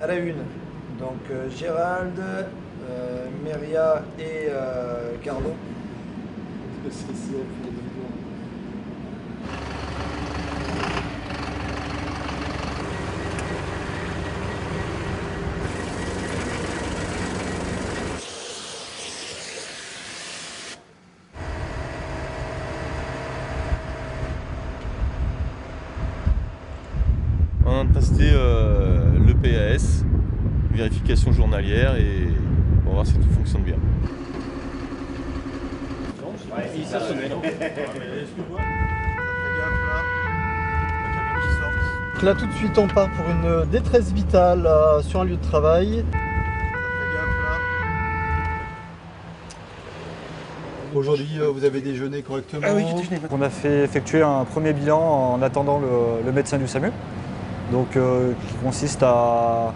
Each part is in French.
à la une. Donc Gérald, Meria et Carlo. On a testé le PAS, vérification journalière, et on va voir si tout fonctionne bien. Il s'est sonné. Là tout de suite on part pour une détresse vitale sur un lieu de travail. Aujourd'hui vous avez déjeuné correctement? Ah oui, j'ai déjeuné. On a fait effectuer un premier bilan en attendant le médecin du SAMU, donc qui consiste à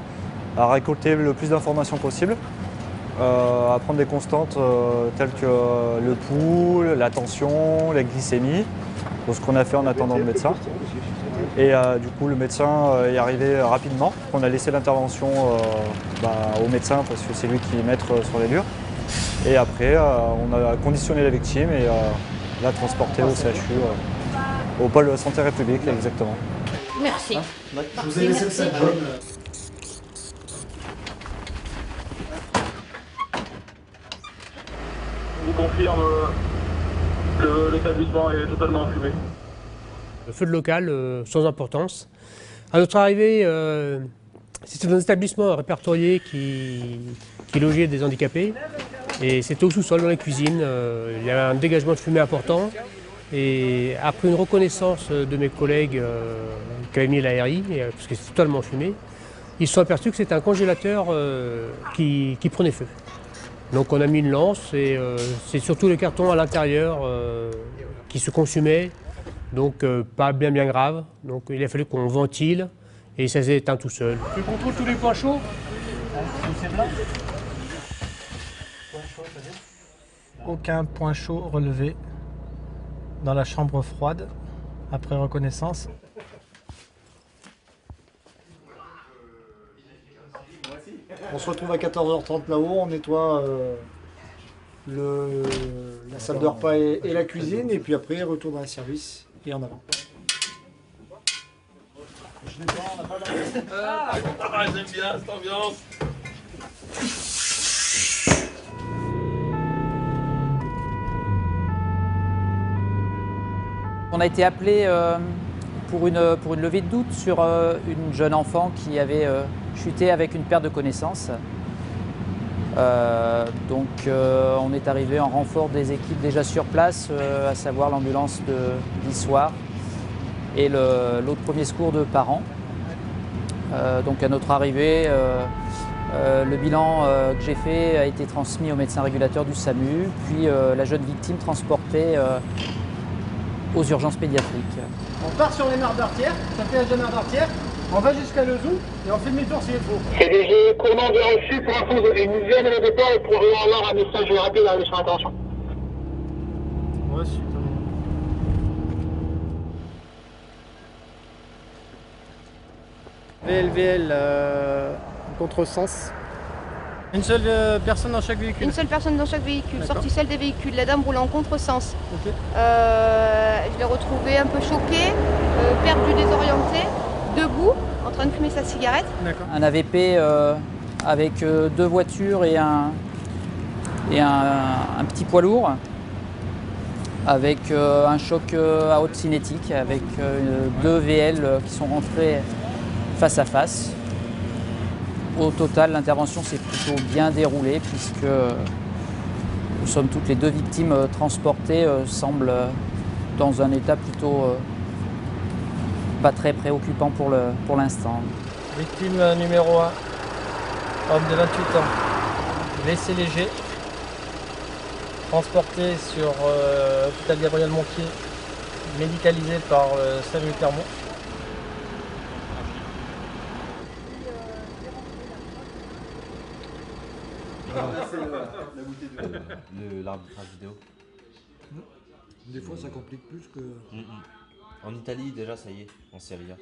récolter le plus d'informations possible, à prendre des constantes telles que le pouls, la tension, la glycémie, donc ce qu'on a fait en attendant le médecin. Et du coup le médecin est arrivé rapidement. On a laissé l'intervention au médecin parce que c'est lui qui est maître sur les lieux. Et après, on a conditionné la victime et l'a transportée au CHU, au pôle Santé République, exactement. Merci. Je vous ai laissé le sac jaune. Je vous confirme que l'établissement est totalement enfumé. Feu de local, sans importance. À notre arrivée, c'était un établissement répertorié qui logeait des handicapés. Et c'était au sous-sol, dans la cuisine. Il y avait un dégagement de fumée important. Et après une reconnaissance de mes collègues qui avaient mis l'ARI, parce que c'était totalement fumé, ils se sont aperçus que c'était un congélateur qui prenait feu. Donc on a mis une lance et c'est surtout le carton à l'intérieur qui se consumait, donc pas bien grave. Donc il a fallu qu'on ventile et ça s'est éteint tout seul. Je contrôle tous les points chauds. Aucun point chaud relevé dans la chambre froide après reconnaissance. On se retrouve à 14h30 là-haut, on nettoie la salle de repas et la cuisine, et puis après retour dans le service et en avant. J'aime bien cette ambiance. On a été appelé pour une levée de doute sur une jeune enfant qui avait chuté avec une perte de connaissance. On est arrivé en renfort des équipes déjà sur place, à savoir l'ambulance d'Issoire et l'autre premier secours de parents. Donc à notre arrivée, le bilan que j'ai fait a été transmis au médecin régulateur du SAMU, puis la jeune victime transportée aux urgences pédiatriques. On part sur les mares d'Artière, ça fait la jeune d'Artière, on va jusqu'à Lezou et on fait demi-tour s'il faut. C'est des commandes reçues pour info de une dizaine de départ et pour avoir un message rapide à sur intention. Ouais, super. VLVL, contresens. Une seule personne dans chaque véhicule. Une seule personne dans chaque véhicule, sortie seule des véhicules. La dame roule en contresens. Ok. Je l'ai retrouvée un peu choquée, perdue, désorientée, debout, en train de fumer sa cigarette. D'accord. Un AVP avec deux voitures et un petit poids lourd, avec un choc à haute cinétique, avec deux VL qui sont rentrés face à face. Au total, l'intervention s'est plutôt bien déroulée puisque nous sommes toutes les deux victimes transportées, semblent dans un état plutôt pas très préoccupant pour l'instant. Victime numéro 1, homme de 28 ans, blessé léger, transporté sur l'hôpital Gabriel Montpied, médicalisé par SAMU Clermont. L'arbitrage vidéo. Des fois ça complique plus que... En Italie déjà ça y est, en Serie A.